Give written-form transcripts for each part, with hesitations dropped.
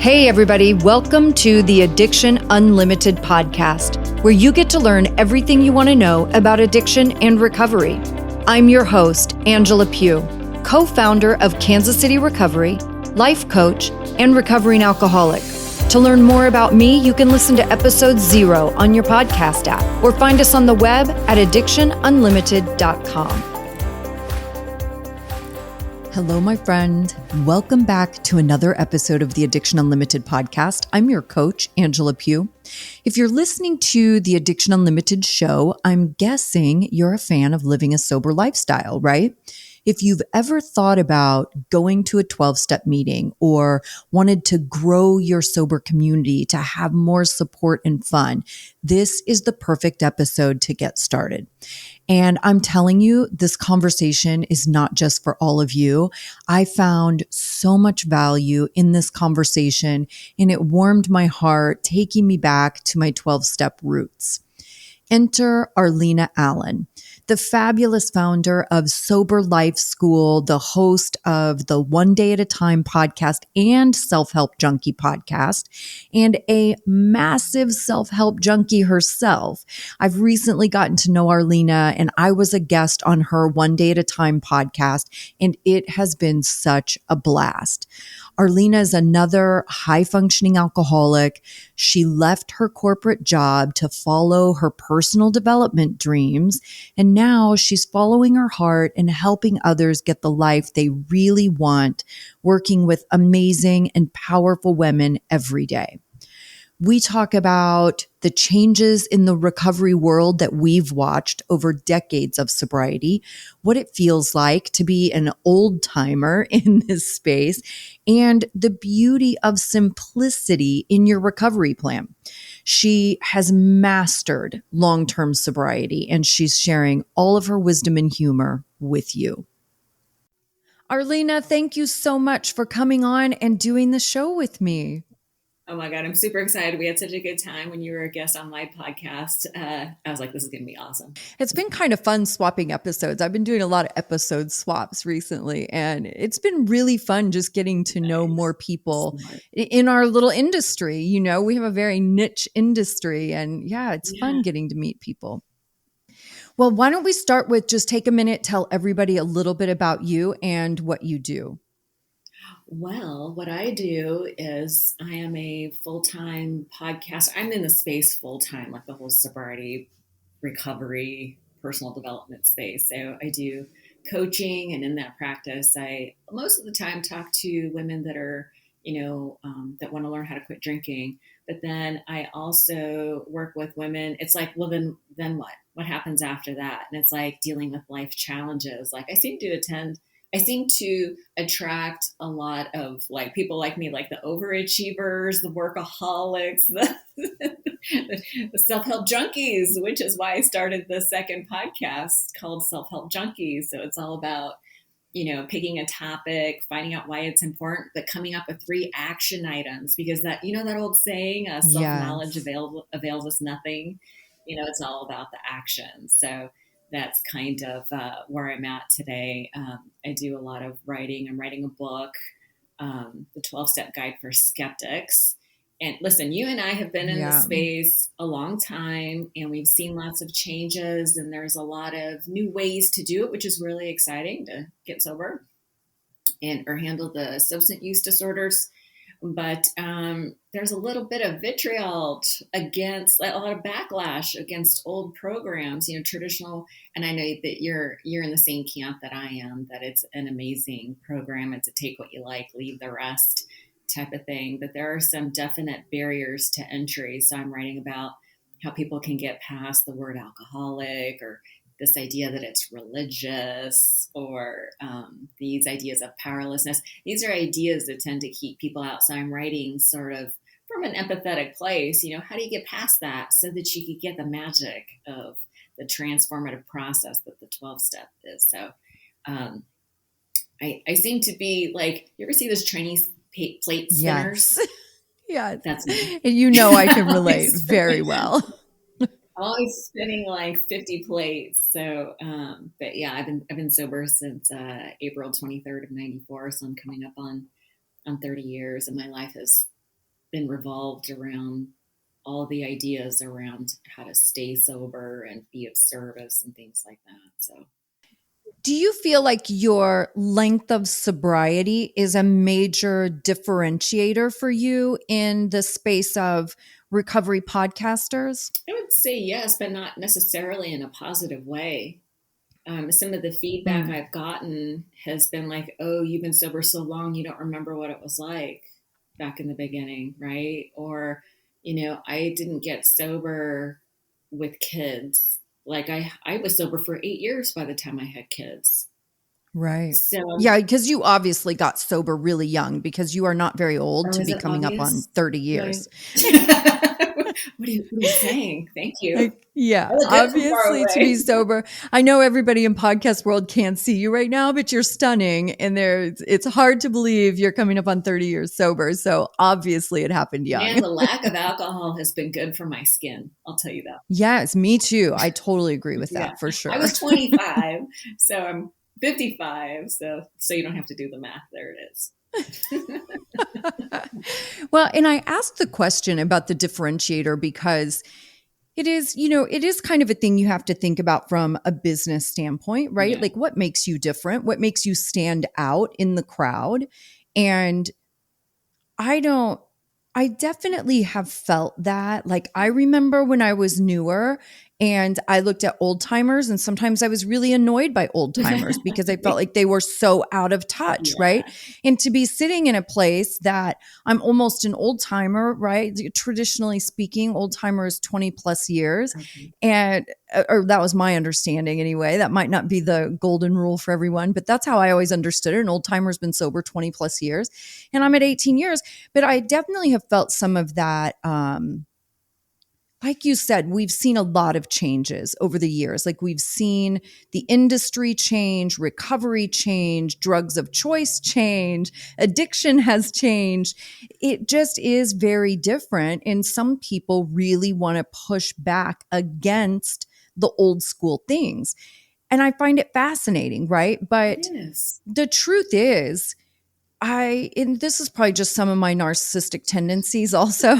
Hey, everybody, welcome to the Addiction Unlimited podcast, where you get to learn everything you want to know about addiction and recovery. I'm your host, Angela Pugh, co-founder of Kansas City Recovery, life coach, and recovering alcoholic. To learn more about me, you can listen to episode 0 on your podcast app or find us on the web at addictionunlimited.com. Hello, my friend. Welcome back to another episode of the Addiction Unlimited podcast. I'm your coach, Angela Pugh. If you're listening to the Addiction Unlimited show, I'm guessing you're a fan of living a sober lifestyle, right? If you've ever thought about going to a 12-step meeting or wanted to grow your sober community to have more support and fun, this is the perfect episode to get started. And I'm telling you, this conversation is not just for all of you. I found so much value in this conversation, and it warmed my heart, taking me back to my 12-step roots. Enter Arlina Allen, the fabulous founder of Sober Life School, the host of the One Day at a Time podcast and Self-Help Junkie podcast, and a massive self-help junkie herself. I've recently gotten to know Arlina, and I was a guest on her One Day at a Time podcast, and it has been such a blast. Arlina is another high-functioning alcoholic. She left her corporate job to follow her personal development dreams, and now she's following her heart and helping others get the life they really want, working with amazing and powerful women every day. We talk about the changes in the recovery world that we've watched over decades of sobriety, what it feels like to be an old timer in this space, and the beauty of simplicity in your recovery plan. She has mastered long-term sobriety, and she's sharing all of her wisdom and humor with you. Arlina, thank you so much for coming on and doing the show with me. Oh my God, I'm super excited. We had such a good time when you were a guest on my podcast. I was like, this is going to be awesome. It's been kind of fun swapping episodes. I've been doing a lot of episode swaps recently, and it's been really fun just getting to know more people in our little industry. You know, we have a very niche industry, and it's fun getting to meet people. Well, why don't we start with just take a minute, tell everybody a little bit about you and what you do. Well, what I do is I am a full-time podcaster. I'm in the space full-time, like the whole sobriety, recovery, personal development space. So I do coaching, and in that practice, I most of the time talk to women that are, that want to learn how to quit drinking. But then I also work with women. It's like, well, then what? What happens after that? And it's like dealing with life challenges. Like I seem to attract a lot of like people like me, like the overachievers, the workaholics, the self-help junkies, which is why I started the second podcast called Self-Help Junkie. So it's all about, picking a topic, finding out why it's important, but coming up with 3 action items, because that old saying, self-knowledge avails us nothing. It's all about the action. So that's kind of where I'm at today. I do a lot of writing. I'm writing a book, the 12-Step Guide for Skeptics. And listen, you and I have been in the space a long time, and we've seen lots of changes, and there's a lot of new ways to do it, which is really exciting to get sober or handle the substance use disorders. But there's a little bit of vitriol against, a lot of backlash against old programs, traditional. And I know that you're in the same camp that I am, that it's an amazing program. It's a take what you like, leave the rest type of thing. But there are some definite barriers to entry. So I'm writing about how people can get past the word alcoholic, or this idea that it's religious, or these ideas of powerlessness. These are ideas that tend to keep people out. So I'm writing sort of from an empathetic place, how do you get past that so that you could get the magic of the transformative process that the 12-step is. So I seem to be like, you ever see those Chinese plate spinners? Yes. That's me. And I can relate very well. Always spinning like 50 plates. So, but yeah, I've been sober since April 23rd of '94. So I'm coming up on 30 years, and my life has been revolved around all the ideas around how to stay sober and be of service and things like that. So, Do you feel like your length of sobriety is a major differentiator for you in the space of recovery podcasters? I would say yes, but not necessarily in a positive way. Some of the feedback Mm, I've gotten has been like, oh, you've been sober so long, you don't remember what it was like back in the beginning, right? Or, I didn't get sober with kids. Like I was sober for 8 years by the time I had kids. right. So, Yeah, because you obviously got sober really young because you are not very old or to is be it coming up on obvious? 30 Do I? years. What are you saying? Thank you. Like, yeah, I look good from far obviously to be away. sober. I know everybody in podcast world can't see you right now, but you're stunning. And it's hard to believe you're coming up on 30 years sober. So obviously it happened Man, young. the lack of alcohol has been good for my skin. I'll tell you that. Yes, me too. I totally agree with Yeah. that for I sure. was 25, so I'm 55. So you don't have to do the math. There it is. Well, and I asked the question about the differentiator because it is kind of a thing you have to think about from a business standpoint, right? Yeah. Like what makes you different? What makes you stand out in the crowd? And I don't, I definitely have felt that. Like, I remember when I was newer and I looked at old timers, and sometimes I was really annoyed by old timers because I felt like they were so out of touch, right? Yeah. And to be sitting in a place that I'm almost an old timer, right? Traditionally speaking, old timer is 20 plus years. Okay. And, or that was my understanding anyway. That might not be the golden rule for everyone, but that's how I always understood it. An old timer's been sober 20 plus years, and I'm at 18 years. But I definitely have felt some of that. Like you said, we've seen a lot of changes over the years. Like we've seen the industry change, recovery change, drugs of choice change, addiction has changed. It just is very different. And some people really want to push back against the old school things. And I find it fascinating, right? It But is. the truth is, and this is probably just some of my narcissistic tendencies also,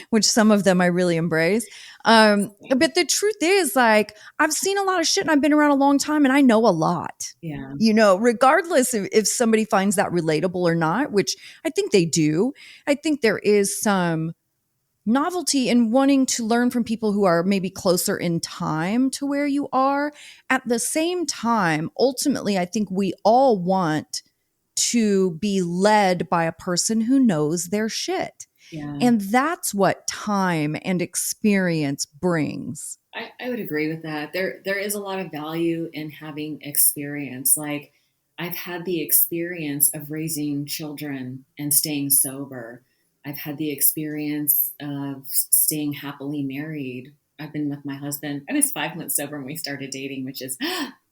which some of them I really embrace. But the truth is, like, I've seen a lot of shit and I've been around a long time and I know a lot, Yeah. regardless if somebody finds that relatable or not, which I think they do. I think there is some novelty in wanting to learn from people who are maybe closer in time to where you are. At the same time, ultimately, I think we all want to be led by a person who knows their shit. Yeah. And that's what time and experience brings. I would agree with that. There is a lot of value in having experience. Like I've had the experience of raising children and staying sober. I've had the experience of staying happily married. I've been with my husband. I was 5 months sober when we started dating, which is,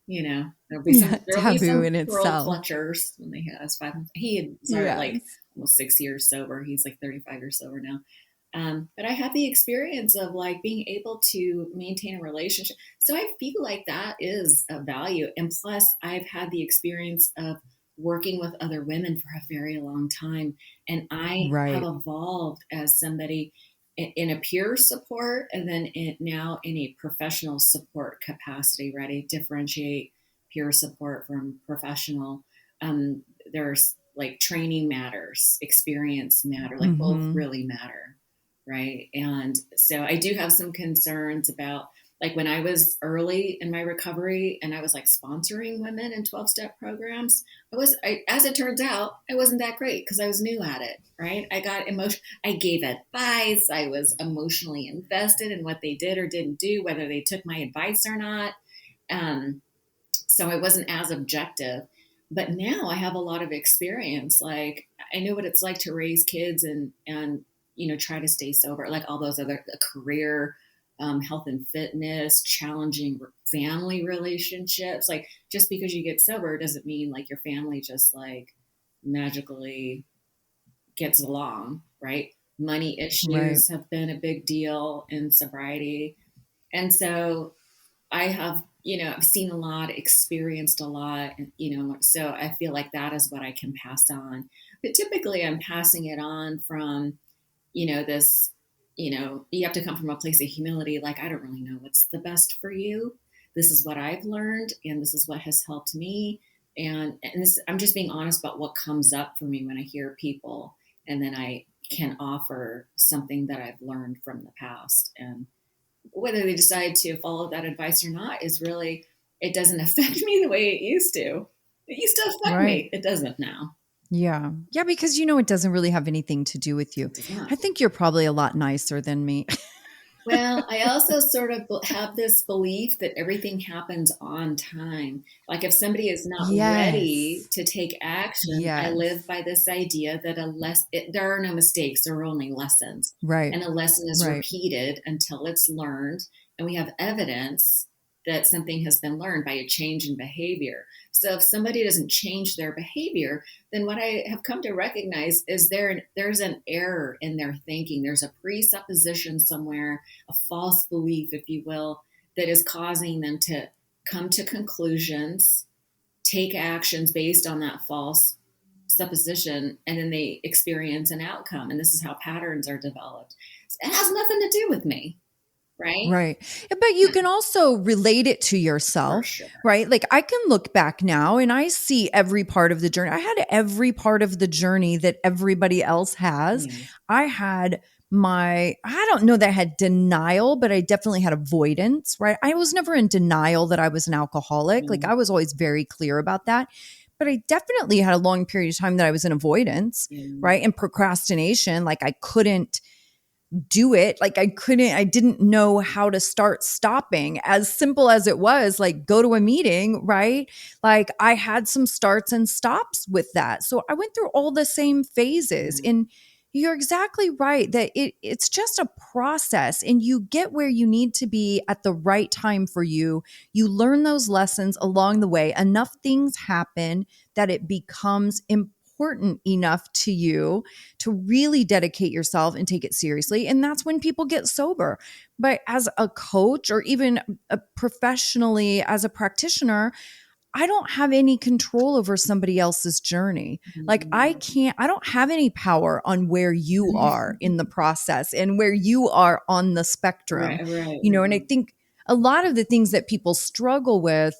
Yeah, there'll be taboo some in pearl itself. clutchers when they had us 5 months. He had started like Yes. almost 6 years sober. He's like 35 years sober now. But I had the experience of like being able to maintain a relationship. So I feel like that is a value. And plus, I've had the experience of working with other women for a very long time. And I have Right. evolved as somebody in a peer support and then now in a professional support capacity, right? I differentiate peer support from professional. There's like training matters, experience matter, like both Mm-hmm. really matter, right? And so I do have some concerns about like when I was early in my recovery and I was like sponsoring women in 12-step programs, as it turns out, I wasn't that great because I was new at it, right? I got emotion. I gave advice. I was emotionally invested in what they did or didn't do, whether they took my advice or not. Um, so I wasn't as objective. But now I have a lot of experience. Like I know what it's like to raise kids and try to stay sober. Like all those other career, health and fitness, challenging family relationships. Like just because you get sober doesn't mean like your family just like magically gets along, right? Money Right. issues have been a big deal in sobriety, and so I have, I've seen a lot, experienced a lot, so I feel like that is what I can pass on. But typically I'm passing it on from, this, you have to come from a place of humility. Like, I don't really know what's the best for you. This is what I've learned, and this is what has helped me. And this, I'm just being honest about what comes up for me when I hear people, and then I can offer something that I've learned from the past. And whether they decide to follow that advice or not is really, it doesn't affect me the way it used to. It used to affect me. It doesn't now. Yeah. Yeah, because it doesn't really have anything to do with you. It does not. I think you're probably a lot nicer than me. Well, I also sort of have this belief that everything happens on time. Like, if somebody is not ready Yes. to take action, I Yes. live by this idea that there are no mistakes, there are only lessons. Right. And a lesson is Right. repeated until it's learned. And we have evidence that something has been learned by a change in behavior. So if somebody doesn't change their behavior, then what I have come to recognize is there's an error in their thinking. There's a presupposition somewhere, a false belief, if you will, that is causing them to come to conclusions, take actions based on that false supposition, and then they experience an outcome. And this is how patterns are developed. It has nothing to do with me, right? Right. But you can also relate it to yourself, sure. right? Like, I can look back now and I see every part of the journey. I had every part of the journey that everybody else has. Yeah. I had I don't know that I had denial, but I definitely had avoidance, right? I was never in denial that I was an alcoholic. Yeah. Like, I was always very clear about that. But I definitely had a long period of time that I was in avoidance, Yeah. right? And procrastination. Like, I couldn't do it. Like, I didn't know how to start stopping. As simple as it was, like, go to a meeting, right? Like, I had some starts and stops with that. So I went through all the same phases. Yeah. And you're exactly right that it's just a process, and you get where you need to be at the right time for you. You learn those lessons along the way. Enough things happen that it becomes important enough to you to really dedicate yourself and take it seriously. And that's when people get sober. But as a coach, or even professionally as a practitioner, I don't have any control over somebody else's journey. Like, I don't have any power on where you are in the process and where you are on the spectrum. Right. And I think a lot of the things that people struggle with,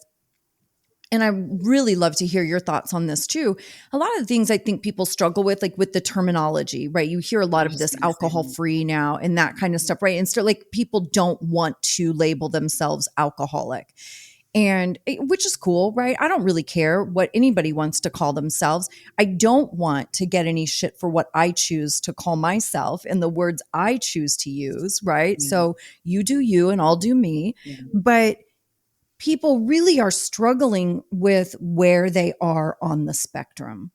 and I really love to hear your thoughts on this too. A lot of the things I think people struggle with, like with the terminology, right? You hear a lot of this alcohol free now and that kind of stuff, right? And so, like, people don't want to label themselves alcoholic, and which is cool, right? I don't really care what anybody wants to call themselves. I don't want to get any shit for what I choose to call myself and the words I choose to use, right? Yeah. So you do you and I'll do me. Yeah. But people really are struggling with where they are on the spectrum.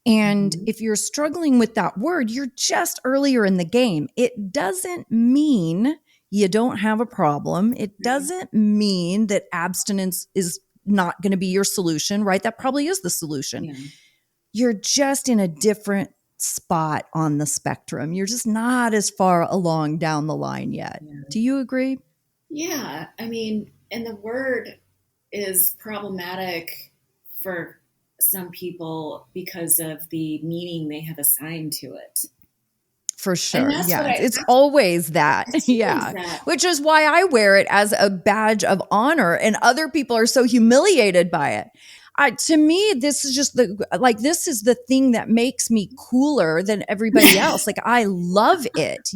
And if you're struggling with that word, you're just earlier in the game. It doesn't mean you don't have a problem. It doesn't mean that abstinence is not going to be your solution, right? That probably is the solution. Yeah. You're just in a different spot on the spectrum. You're just not as far along down the line yet. Yeah. Do you agree? Yeah. I mean, and the word is problematic for some people because of the meaning they have assigned to it. For sure. Yeah. It's always that. Yeah. Which is why I wear it as a badge of honor, and other people are so humiliated by it. To me, this is just this is the thing that makes me cooler than everybody else. Like, I love it,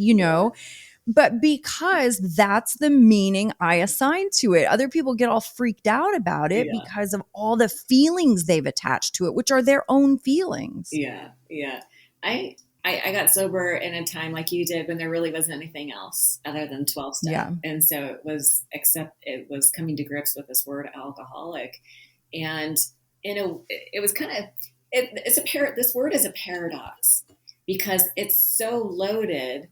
but because that's the meaning I assign to it. Other people get all freaked out about it because of all the feelings they've attached to it, which are their own feelings. Yeah. I got sober in a time like you did when there really wasn't anything else other than 12 step. Yeah. And so it was coming to grips with this word alcoholic. And it was kind of, this word is a paradox because it's so loaded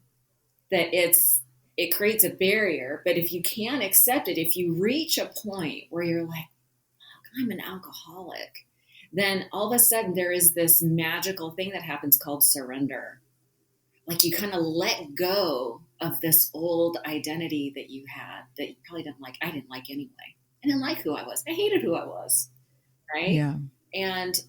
that it creates a barrier. But if you can't accept it, if you reach a point where you're like, I'm an alcoholic, then all of a sudden there is this magical thing that happens called surrender. Like, you kind of let go of this old identity that you had that you probably didn't like. I didn't like anyway. I didn't like who I was. I hated who I was. Right. Yeah. And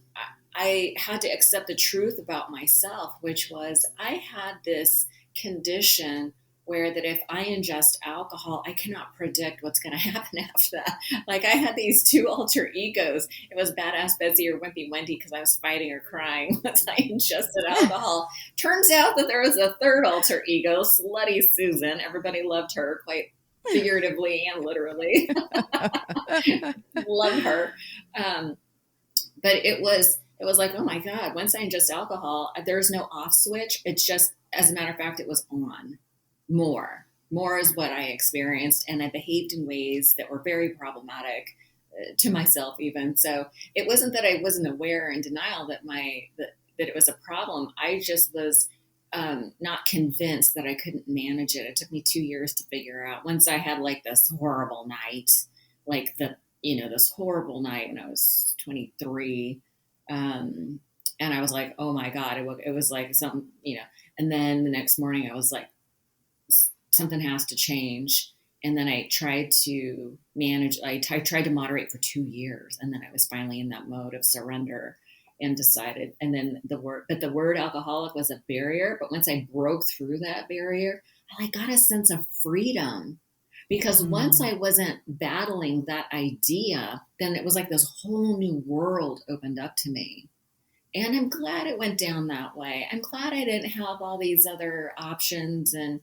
I had to accept the truth about myself, which was I had this condition where that if I ingest alcohol, I cannot predict what's going to happen after that. Like I had these two alter egos. It was Badass Betsy or Wimpy Wendy because I was fighting or crying once I ingested alcohol. Turns out that there was a third alter ego, Slutty Susan. Everybody loved her quite figuratively and literally. Love her. But it was like, oh my God, once I ingest alcohol, there's no off switch. It's just, as a matter of fact, it was on. More is what I experienced, and I behaved in ways that were very problematic to myself even. So it wasn't that I wasn't aware and denial that it was a problem. I just was not convinced that I couldn't manage it. It took me 2 years to figure out. Once I had like this horrible night, this horrible night when I was 23, and I was like, oh my God, it was like something, and then the next morning I was like, something has to change. And then I tried to manage, I tried to moderate for 2 years. And then I was finally in that mode of surrender and decided, and then the word alcoholic was a barrier. But once I broke through that barrier, I got a sense of freedom, because once I wasn't battling that idea, then it was like this whole new world opened up to me. And I'm glad it went down that way. I'm glad I didn't have all these other options. And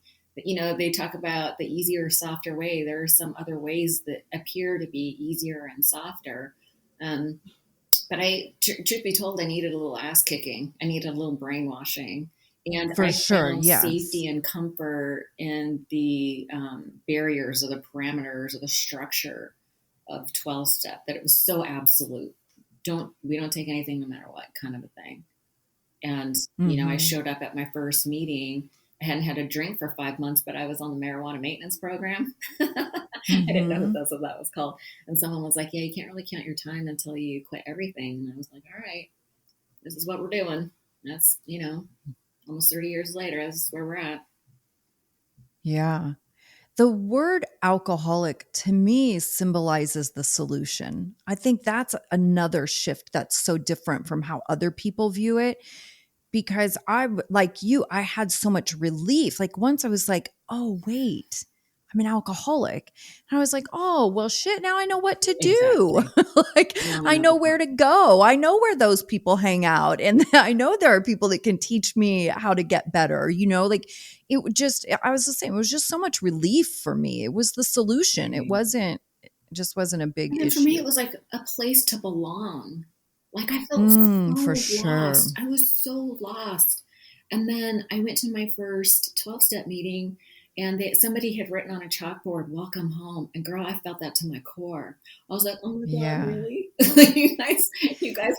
they talk about the easier, softer way. There are some other ways that appear to be easier and softer. But truth be told, I needed a little ass kicking. I needed a little brainwashing. And For I sure, found yes. safety and comfort in the barriers or the parameters or the structure of 12-step, that it was so absolute. We don't take anything no matter what, kind of a thing. And, I showed up at my first meeting. I hadn't had a drink for 5 months, but I was on the marijuana maintenance program. I didn't know that's what that was called. And someone was like, yeah, you can't really count your time until you quit everything. And I was like, all right, this is what we're doing. That's, almost 30 years later, this is where we're at. Yeah. The word alcoholic to me symbolizes the solution. I think that's another shift that's so different from how other people view it. Because like you, I had so much relief. Like once I was like, oh, wait, I'm an alcoholic. And I was like, oh, well, shit, now I know what to do. Exactly. I know where to go. I know where those people hang out. And I know there are people that can teach me how to get better. I was the same. It was just so much relief for me. It was the solution. It just wasn't a big and issue. For me, it was like a place to belong. Like I felt so for lost. sure. I was so lost. And then I went to my first 12-step meeting, and somebody had written on a chalkboard, welcome home. And girl, I felt that to my core. I was like, oh my God, really? you guys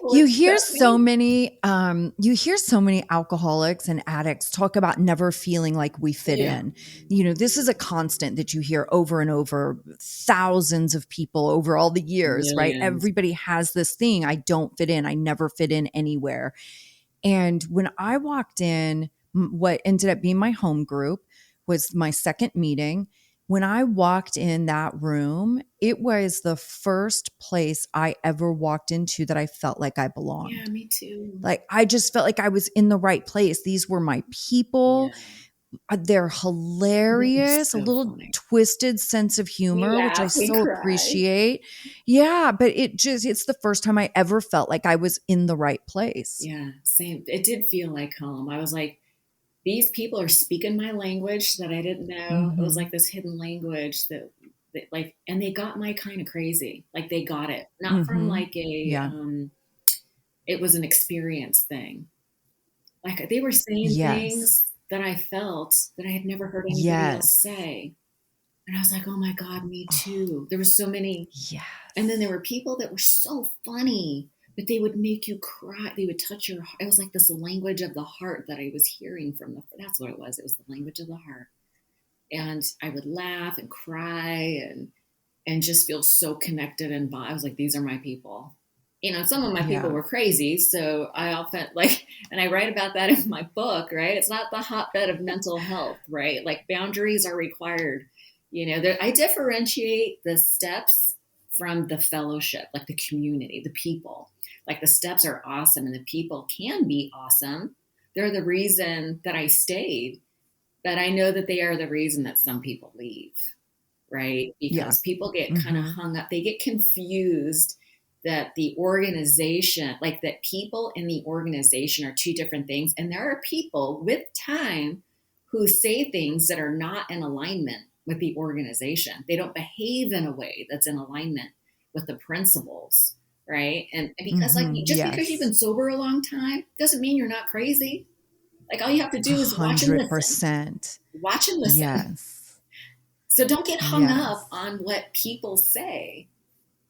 will you hear so me? many alcoholics and addicts talk about never feeling like we fit in. This is a constant that you hear over and over, thousands of people over all the years, right? Everybody has this thing. I don't fit in. I never fit in anywhere. And when I walked in, what ended up being my home group was my second meeting. When I walked in that room, it was the first place I ever walked into that I felt like I belonged. Yeah, me too. Like I just felt like I was in the right place. These were my people. Yeah. They're hilarious, so a little funny. Twisted sense of humor, which I so appreciate. Yeah, but it's the first time I ever felt like I was in the right place. Yeah, same. It did feel like home. I was like, these people are speaking my language that I didn't know. It was like this hidden language that and they got my kind of crazy. Like they got it, not from like it was an experience thing. Like they were saying things that I felt that I had never heard anybody else say. And I was like, oh my God, me too. There were so many. Yes. And then there were people that were so funny, but they would make you cry. They would touch your heart. It was like this language of the heart that I was hearing from that's what it was. It was the language of the heart. And I would laugh and cry and just feel so connected. And I was like, these are my people. Some of my people were crazy. So I often and I write about that in my book, right? It's not the hotbed of mental health, right? Like boundaries are required. I differentiate the steps from the fellowship, like the community, the people. Like the steps are awesome and the people can be awesome. They're the reason that I stayed. but I know that they are the reason that some people leave, right? Yeah. Because people get kind of hung up, they get confused that the organization, like that people in the organization are two different things. And there are people with time who say things that are not in alignment with the organization. They don't behave in a way that's in alignment with the principles, right? And because like just because you've Yes. been sober a long time doesn't mean you're not crazy. Like all you have to do is watch and listen. 100%. Watch and listen. Yes. So don't get hung up Yes. on what people say.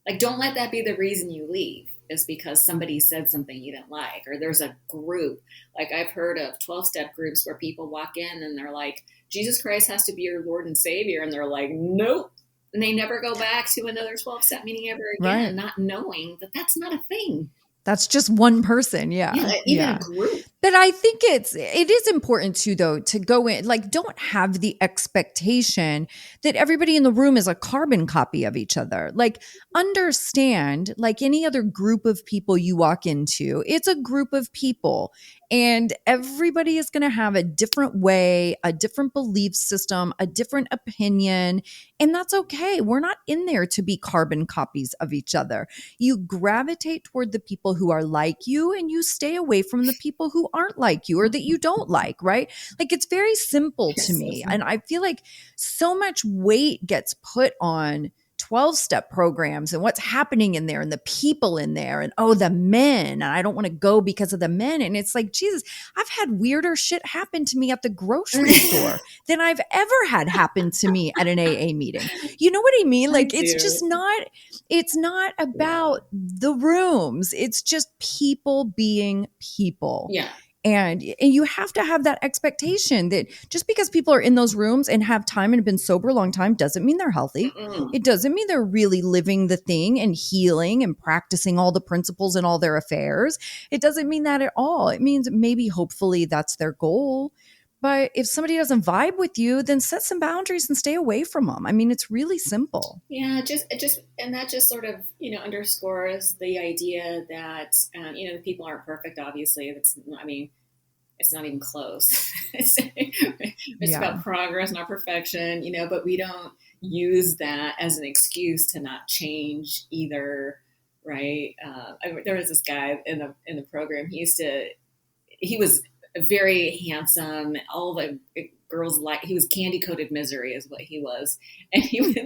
Like, don't let that be the reason you leave, is because somebody said something you didn't like, or there's a group. Like, I've heard of 12-step groups where people walk in and they're like, Jesus Christ has to be your Lord and Savior. And they're like, nope. And they never go back to another 12-step meeting ever again, Right. not knowing that that's not a thing. That's just one person. Yeah. Even a group. But I think it is important too, though, to go in, like, don't have the expectation that everybody in the room is a carbon copy of each other. Like, understand, like any other group of people you walk into, it's a group of people and everybody is going to have a different way, a different belief system, a different opinion. And that's okay. We're not in there to be carbon copies of each other. You gravitate toward the people who are like you and you stay away from the people who aren't like you or that you don't like, right? Like it's very simple to me. And I feel like so much weight gets put on 12-step programs and what's happening in there and the people in there and the men, and I don't want to go because of the men. And it's like, Jesus, I've had weirder shit happen to me at the grocery store than I've ever had happen to me at an AA meeting. You know what I mean? Like it's not about the rooms. It's just people being people. Yeah. And you have to have that expectation that just because people are in those rooms and have time and have been sober a long time doesn't mean they're healthy. It doesn't mean they're really living the thing and healing and practicing all the principles in all their affairs. It doesn't mean that at all. It means maybe hopefully that's their goal. But if somebody doesn't vibe with you, then set some boundaries and stay away from them. I mean, it's really simple. Yeah, and that just sort of, underscores the idea that, the people aren't perfect, obviously. It's not even close. It's about progress, not perfection, but we don't use that as an excuse to not change either, right? There was this guy in the program. He was very handsome. All the girls he was candy coated misery is what he was. And he would,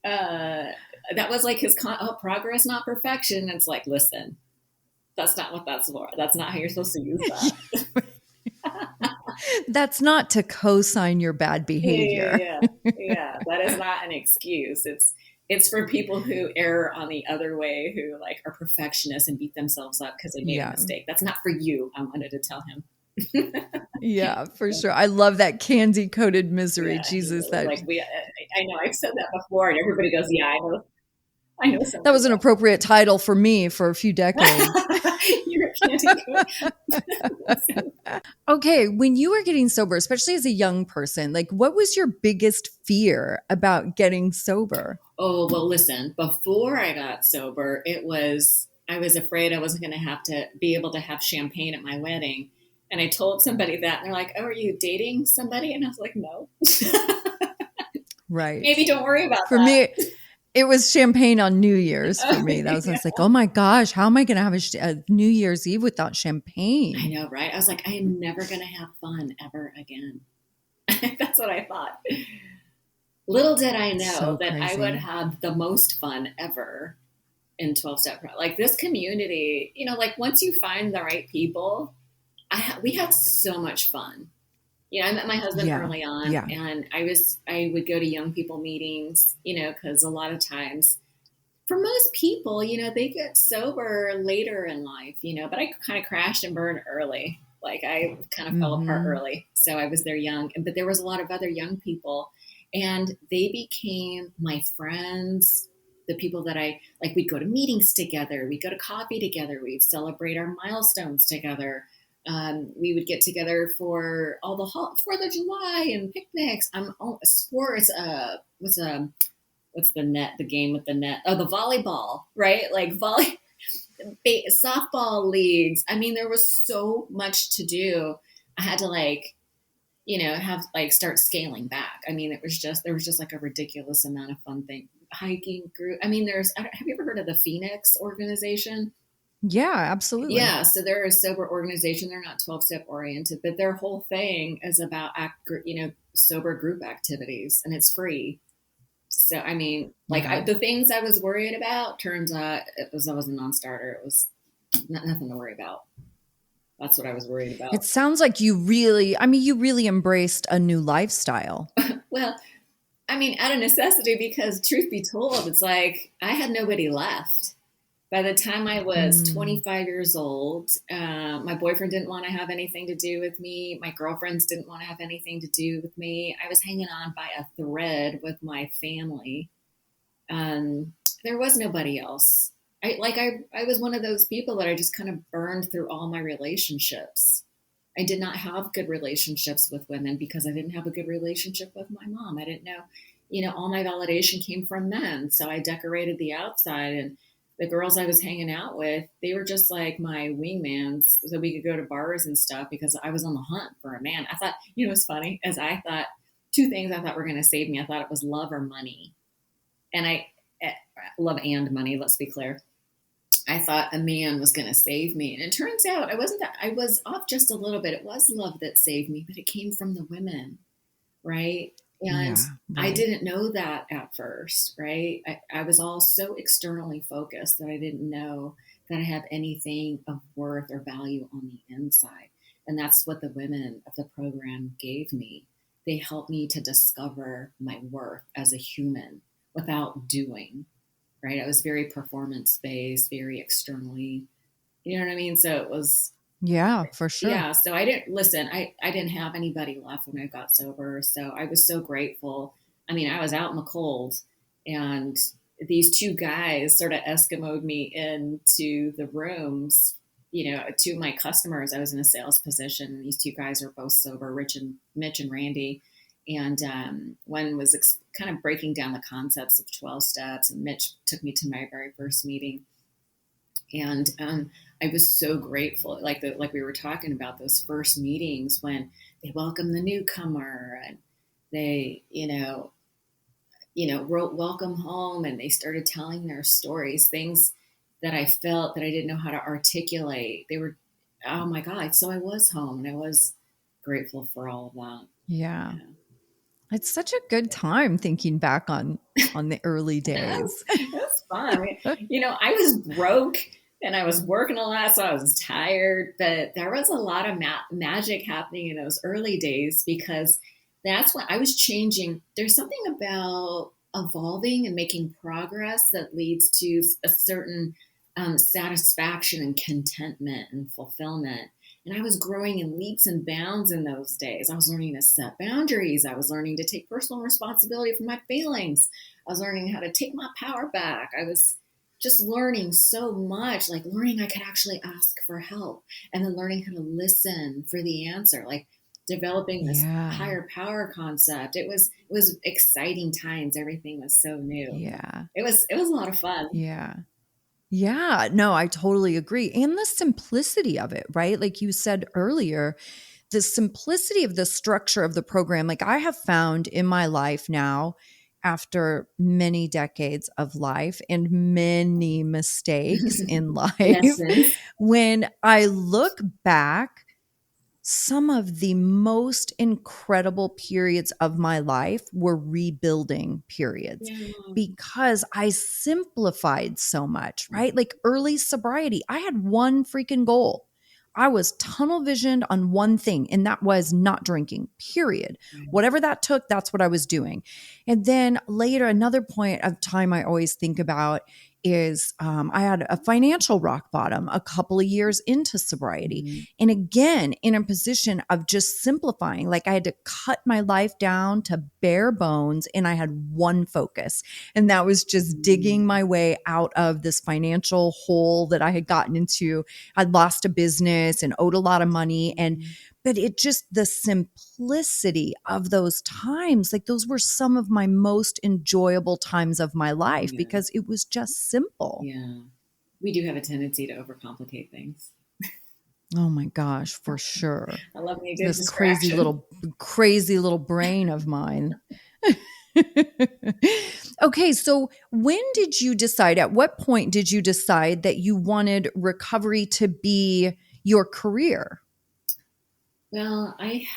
that was like his progress, not perfection. It's like, listen, that's not what that's for. That's not how you're supposed to use that. That's not to co-sign your bad behavior. Yeah. That is not an excuse. It's for people who err on the other way, who like are perfectionists and beat themselves up because they made a mistake. That's not for you. I wanted to tell him. Yeah, for sure. I love that candy coated misery. Yeah, Jesus, I know I've said that before, and everybody goes, "Yeah, I know." That was an appropriate title for me for a few decades. You're candy coated. Okay, when you were getting sober, especially as a young person, like what was your biggest fear about getting sober? Oh, well, listen, before I got sober, I was afraid I wasn't going to be able to have champagne at my wedding. And I told somebody that, and they're like, "Oh, are you dating somebody?" And I was like, "No." Right. Maybe don't worry about that. For me, it was champagne on New Year's for me. That was I was like, oh my gosh, how am I going to have a New Year's Eve without champagne? I know, right? I was like, I am never going to have fun ever again. That's what I thought. Little did I know that I would have the most fun ever in 12-step. Like this community, like once you find the right people, we had so much fun. I met my husband early on, and I would go to young people meetings, because a lot of times for most people, they get sober later in life, but I kind of crashed and burned early. Like I kind of fell apart early. So I was there young, but there was a lot of other young people, and they became my friends. The people that we'd go to meetings together, we'd go to coffee together, we'd celebrate our milestones together. We would get together for all the 4th of July and picnics. Sports. What's the net? The game with the net? Oh, the volleyball, right? Like softball leagues. I mean, there was so much to do. I had to have start scaling back. I mean, there was just like a ridiculous amount of fun thing. Hiking group. I mean, have you ever heard of the Phoenix organization? Yeah, absolutely. Yeah, so they're a sober organization. They're not 12-step oriented, but their whole thing is about sober group activities, and it's free. So I mean, Yeah. the things I was worried about, turns out I was a non-starter. It was nothing to worry about. That's what I was worried It about. sounds like you really embraced a new lifestyle. Well, I mean, out of necessity, because truth be told, it's like I had nobody left. By the time I was Mm, 25 years old, my boyfriend didn't want to have anything to do with me. My girlfriends didn't want to have anything to do with me. I was hanging on by a thread with my family. There was nobody else. I was one of those people that I just kind of burned through all my relationships. I did not have good relationships with women because I didn't have a good relationship with my mom. I didn't know, all my validation came from men. So I decorated the outside, and the girls I was hanging out with, they were just like my wingmans so we could go to bars and stuff because I was on the hunt for a man. I thought, what's funny is I thought two things I thought were going to save me. I thought it was love or money. And love and money, let's be clear. I thought a man was going to save me. And it turns out I was off just a little bit. It was love that saved me, but it came from the women, right? And yeah, I right. didn't know that at first, right? I was all so externally focused that I didn't know that I have anything of worth or value on the inside. And that's what the women of the program gave me. They helped me to discover my worth as a human without doing, right? I was very performance based, very externally, you know what I mean? So it was, Yeah, for sure. yeah. So I didn't listen. I didn't have anybody left when I got sober. So I was so grateful. I mean, I was out in the cold, and these two guys sort of Eskimoed me into the rooms. To my customers, I was in a sales position, and these two guys are both sober, Mitch and Randy. And one was kind of breaking down the concepts of 12 steps, and Mitch took me to my very first meeting. And I was so grateful, like we were talking about those first meetings when they welcome the newcomer, and they, wrote welcome home, and they started telling their stories, things that I felt that I didn't know how to articulate. They were, oh my God. So I was home, and I was grateful for all of that. Yeah. Yeah. It's such a good time thinking back on the early Yes, days. it was fun. I mean, I was broke and I was working a lot, so I was tired. But there was a lot of magic happening in those early days because that's when I was changing. There's something about evolving and making progress that leads to a certain satisfaction and contentment and fulfillment. And I was growing in leaps and bounds in those days. I was learning to set boundaries. I was learning to take personal responsibility for my feelings. I was learning how to take my power back. I was just learning so much, like learning I could actually ask for help, and then learning how to listen for the answer, like developing this Yeah. higher power concept. It was exciting times. Everything was so new. Yeah. It was a lot of fun. Yeah. Yeah. No, I totally agree. And the simplicity of it, right? Like you said earlier, the simplicity of the structure of the program, like I have found in my life now, after many decades of life and many mistakes in life, Lessons. when I look back, some of the most incredible periods of my life were rebuilding periods Yeah. because I simplified so much, right? Like early sobriety, I had one freaking goal. I was tunnel visioned on one thing, and that was not drinking, period. Right. Whatever that took, that's what I was doing. And then later, another point of time I always think about is I had a financial rock bottom a couple of years into sobriety. Mhm. And again, in a position of just simplifying, like I had to cut my life down to bare bones and I had one focus. And that was just digging Mhm. my way out of this financial hole that I had gotten into. I'd lost a business and owed a lot of money. Mhm. But it just, the simplicity of those times, like those were some of my most enjoyable times of my life Yeah. because it was just simple. Yeah. We do have a tendency to overcomplicate things. Oh my gosh, for sure. I love me a good This distraction. crazy little brain of mine. Okay, so when did you decide, at what point did you decide that you wanted recovery to be your career? Well, I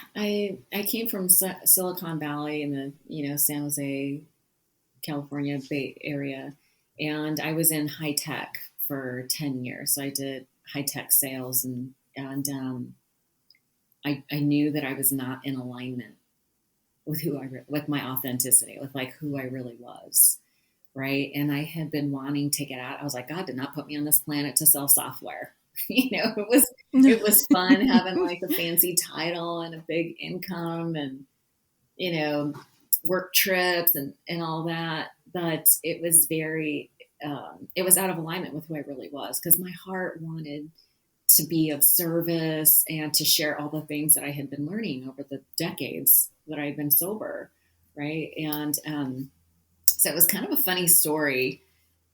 came from Silicon Valley in the San Jose, California Bay Area, and I was in high tech for 10 years. So I did high tech sales, and I knew that I was not in alignment with with my authenticity, with like who I really was, right? And I had been wanting to get out. I was like, God did not put me on this planet to sell software. It was fun having like a fancy title and a big income and you know work trips and all that. But it was very it was out of alignment with who I really was because my heart wanted to be of service and to share all the things that I had been learning over the decades that I had been sober, right? And so it was kind of a funny story.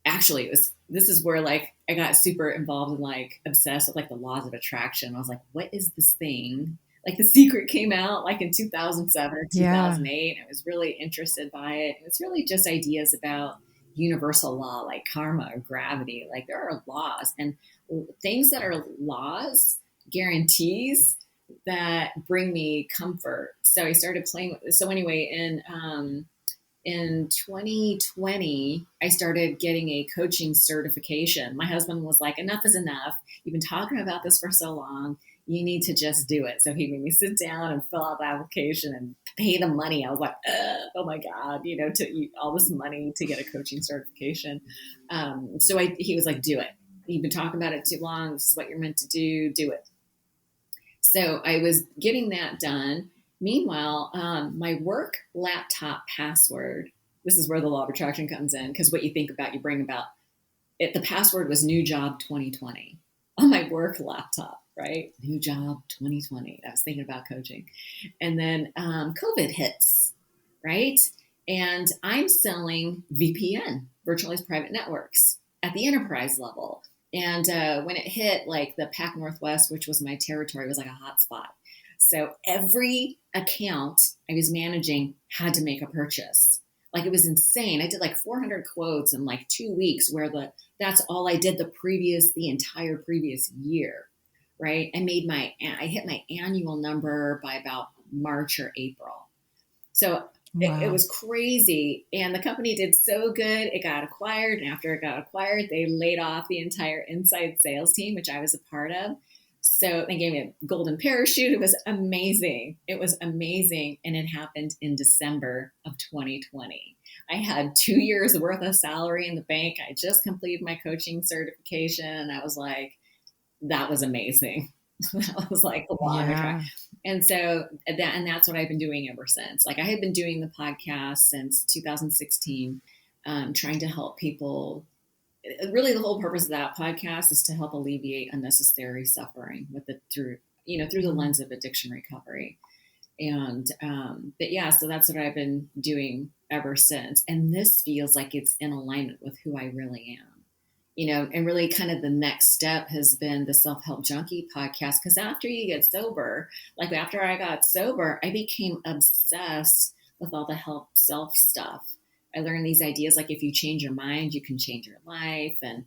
Actually, this is where like I got super involved and like obsessed with like the laws of attraction. I was like, what is this thing? Like The Secret came out like in 2007 or Yeah. 2008. I was really interested by it. It's really just ideas about universal law like karma or gravity. Like there are laws and things that are laws, guarantees that bring me comfort. So I started playing with this. So anyway, in 2020, I started getting a coaching certification. My husband was like, enough is enough. You've been talking about this for so long. You need to just do it. So he made me sit down and fill out the application and pay the money. I was like, oh my God, to eat all this money to get a coaching certification. He was like, do it. You've been talking about it too long. This is what you're meant to do. Do it. So I was getting that done. Meanwhile, my work laptop password, this is where the law of attraction comes in, because what you think about, you bring about it. The password was new job 2020 on my work laptop, right? New job 2020. I was thinking about coaching. And then COVID hits, right? And I'm selling VPN, virtualized private networks, at the enterprise level. And when it hit, like the Pac Northwest, which was my territory, was like a hot spot. So every account I was managing had to make a purchase. Like it was insane. I did like 400 quotes in like 2 weeks, where that's all I did the entire previous year, right? I hit my annual number by about March or April. So it Wow. was crazy. And the company did so good. It got acquired. And after it got acquired, they laid off the entire inside sales team, which I was a part of. So they gave me a golden parachute. It was amazing. It was amazing. And it happened in December of 2020. I had 2 years worth of salary in the bank. I just completed my coaching certification. And I was like, that was amazing. That was like the law of attraction. Yeah. And so that's what I've been doing ever since. Like I had been doing the podcast since 2016, trying to help people. Really, the whole purpose of that podcast is to help alleviate unnecessary suffering through the lens of addiction recovery. And but yeah, so that's what I've been doing ever since. And this feels like it's in alignment with who I really am. And really kind of the next step has been the Self-Help Junkie podcast. Because after you get sober, like after I got sober, I became obsessed with all the help self stuff. I learned these ideas like if you change your mind, you can change your life. And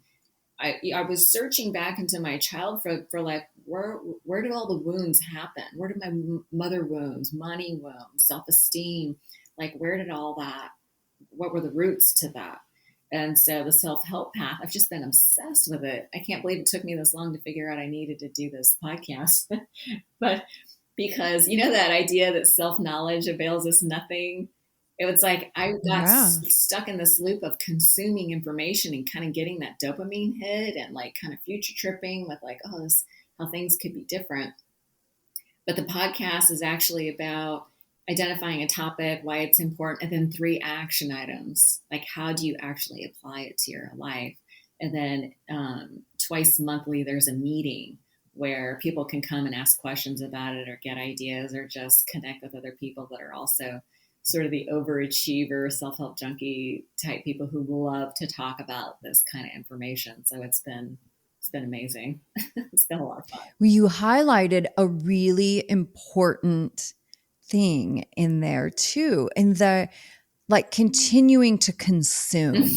I was searching back into my child for like, where did all the wounds happen? Where did my mother wounds, money wounds, self-esteem, like where did all that, what were the roots to that? And so the self-help path, I've just been obsessed with it. I can't believe it took me this long to figure out I needed to do this podcast. But because, that idea that self-knowledge avails us nothing, it was like I got Yeah. stuck in this loop of consuming information and kind of getting that dopamine hit and like kind of future tripping with like, oh, this, how things could be different. But the podcast is actually about identifying a topic, why it's important, and then 3 action items. Like, how do you actually apply it to your life? And then twice monthly, there's a meeting where people can come and ask questions about it or get ideas or just connect with other people that are also sort of the overachiever, self-help junkie type people who love to talk about this kind of information. So it's been It's been amazing. It's been a lot of fun. Well, you highlighted a really important thing in there too, in the like continuing to consume,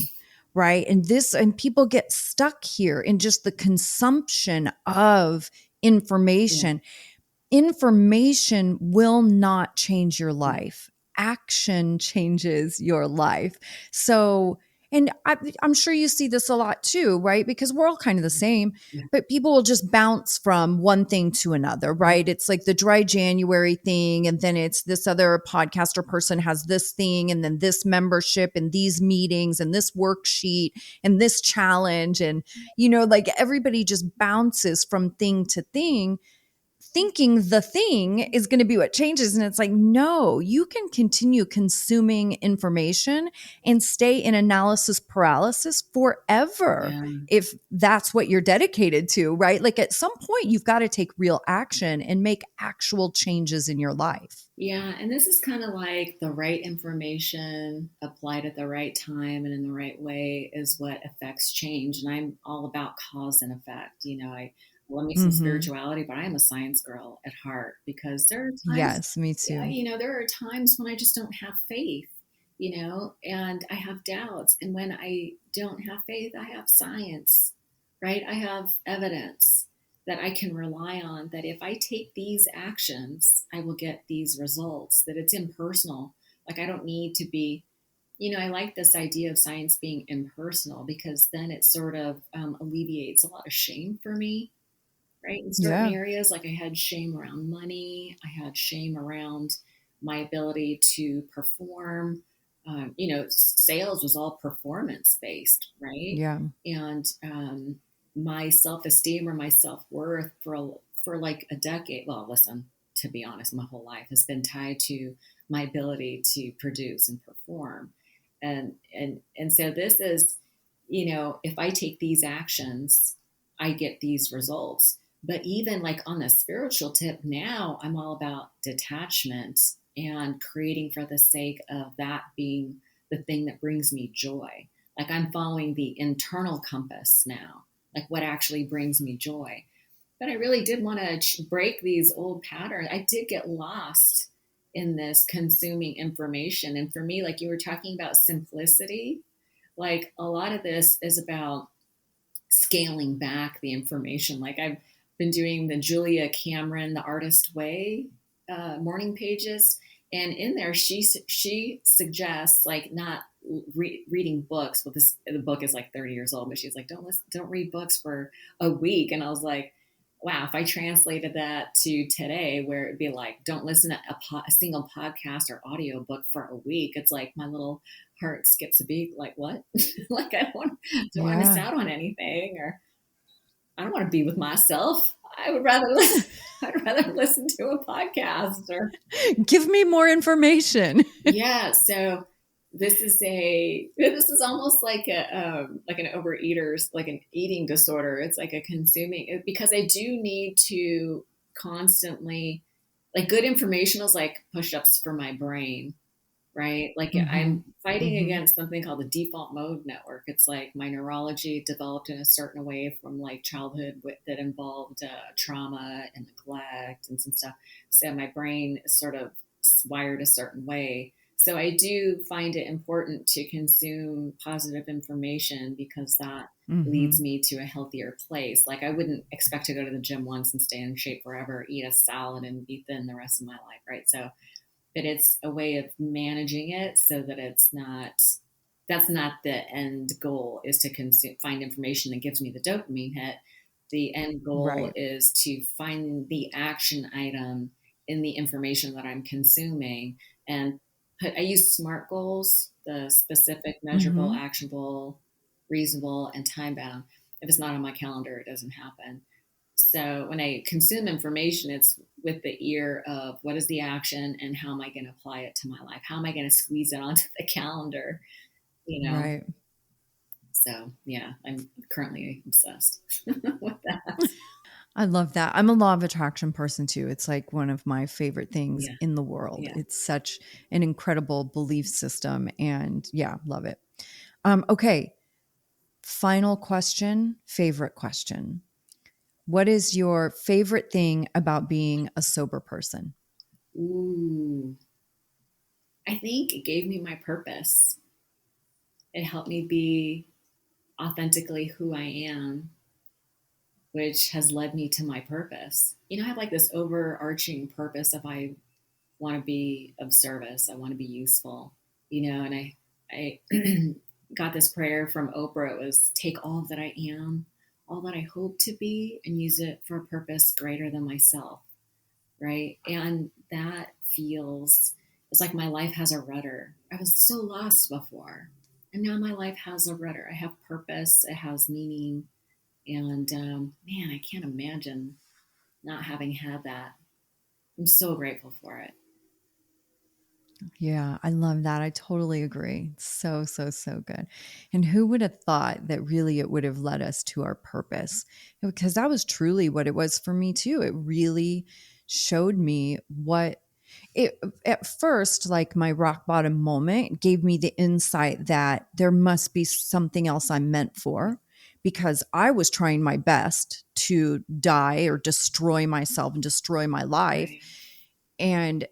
right? And people get stuck here in just the consumption of Yeah. information. Information will not change your Yeah. life. Action changes your life. So, and I'm sure you see this a lot too, right? Because we're all kind of the same, Yeah. but people will just bounce from one thing to another, right? It's like the dry January thing. And then it's this other podcaster person has this thing, and then this membership and these meetings and this worksheet and this challenge. And, like everybody just bounces from thing to thing, thinking the thing is going to be what changes. And it's like, no, you can continue consuming information and stay in analysis paralysis forever Yeah. if that's what you're dedicated to, right? Like at some point, you've got to take real action and make actual changes in your life. Yeah, and this is kind of like the right information applied at the right time and in the right way is what affects change. And I'm all about cause and effect. I love me some Mm-hmm. spirituality, but I am a science girl at heart because there are times, Yes, me yeah, too. there are times when I just don't have faith, and I have doubts. And when I don't have faith, I have science, right? I have evidence that I can rely on, that if I take these actions, I will get these results, that it's impersonal. Like I don't need to be, I like this idea of science being impersonal because then it sort of alleviates a lot of shame for me, right? In certain Yeah. areas, like I had shame around money, I had shame around my ability to perform. Sales was all performance based, right? Yeah. And my self esteem or my self worth for like a decade. Well, listen, to be honest, my whole life has been tied to my ability to produce and perform, and so this is, if I take these actions, I get these results. But even like on the spiritual tip, now I'm all about detachment and creating for the sake of that being the thing that brings me joy. Like I'm following the internal compass now, like what actually brings me joy. But I really did want to break these old patterns. I did get lost in this consuming information. And for me, like you were talking about simplicity, like a lot of this is about scaling back the information. Like I've been doing the Julia Cameron, the Artist Way morning pages, and in there she suggests like not reading books. Well, the book is like 30 years old, but she's like, don't read books for a week. And I was like, wow, if I translated that to today, where it'd be like, don't listen to a single podcast or audiobook for a week. It's like my little heart skips a beat. Like what? Like don't want to miss Yeah. out on anything, or I don't want to be with myself. I'd rather listen to a podcast or Give me more information. yeah. So this is almost like like an overeater's, like an eating disorder. It's like a consuming, because I do need to constantly, like good information is like push-ups for my brain, right? Like Mm-hmm. I'm fighting Mm-hmm. against something called the default mode network. It's like my neurology developed in a certain way from like childhood that involved trauma and neglect and some stuff. So my brain is sort of wired a certain way. So I do find it important to consume positive information because that leads Mm-hmm. me to a healthier place. Like I wouldn't expect to go to the gym once and stay in shape forever, eat a salad and be thin the rest of my life, right? So but it's a way of managing it so that that's not the end goal, is to find information that gives me the dopamine hit. The end goal Right. is to find the action item in the information that I'm consuming and I use SMART goals, the specific, measurable, Mm-hmm. actionable, reasonable, and time bound. If it's not on my calendar, it doesn't happen. So when I consume information, it's with the ear of what is the action and how am I going to apply it to my life? How am I going to squeeze it onto the calendar? You know? Right. So yeah, I'm currently obsessed with that. I love that. I'm a law of attraction person too. It's like one of my favorite things Yeah. in the world. Yeah. It's such an incredible belief system. And yeah, love it. Okay. final question, favorite question. What is your favorite thing about being a sober person? Ooh, I think it gave me my purpose. It helped me be authentically who I am, which has led me to my purpose. I have like this overarching purpose of I want to be of service. I want to be useful, and I got this prayer from Oprah. It was take all that I am, all that I hope to be, and use it for a purpose greater than myself. Right. And that it's like my life has a rudder. I was so lost before. And now my life has a rudder. I have purpose. It has meaning. And man, I can't imagine not having had that. I'm so grateful for it. Yeah, I love that. I totally agree. So, so, so good. And who would have thought that really it would have led us to our purpose? Because that was truly what it was for me too. It really showed me what it, at first, like my rock bottom moment gave me the insight that there must be something else I'm meant for, because I was trying my best to die or destroy myself and destroy my life. Right. And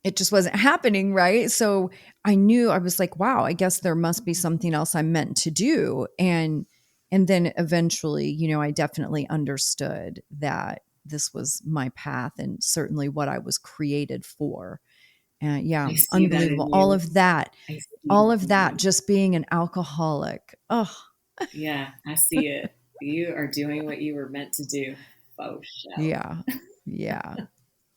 it just wasn't happening, right? So I knew, I was like, wow, I guess there must be something else I'm meant to do. And then eventually, I definitely understood that this was my path and certainly what I was created for. And yeah, I see that in unbelievable. All you. of that, I see that. just being an alcoholic. Oh, Yeah, I see it. You are doing what you were meant to do. Faux show. yeah. Yeah.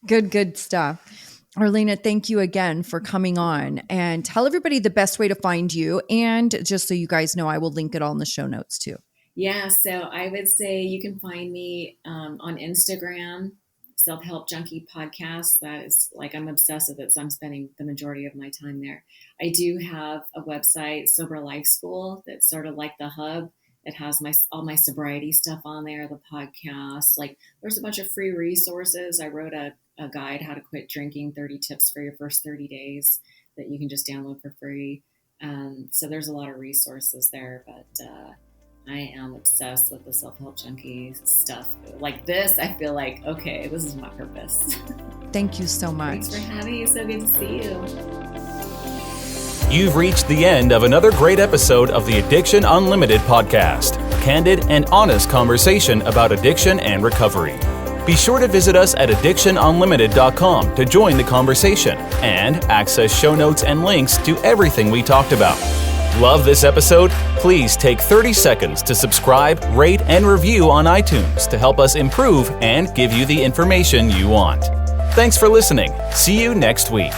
Good stuff. Arlina, thank you again for coming on, and tell everybody the best way to find you. And just so you guys know, I will link it all in the show notes too. Yeah, so I would say you can find me on Instagram, Self-Help Junkie podcast. That is like, I'm obsessed with it, so I'm spending the majority of my time there. I do have a website, Sober Life School, that's sort of like the hub. It has all my sobriety stuff on there, the podcast. Like, there's a bunch of free resources. I wrote a guide, How to Quit Drinking, 30 Tips for Your First 30 Days, that you can just download for free. So there's a lot of resources there, but I am obsessed with the Self-Help Junkie stuff. Like this, I feel like, okay, this is my purpose. Thank you so much. Thanks for having me. So good to see you. You've reached the end of another great episode of the Addiction Unlimited podcast. Candid and honest conversation about addiction and recovery. Be sure to visit us at addictionunlimited.com to join the conversation and access show notes and links to everything we talked about. Love this episode? Please take 30 seconds to subscribe, rate, and review on iTunes to help us improve and give you the information you want. Thanks for listening. See you next week.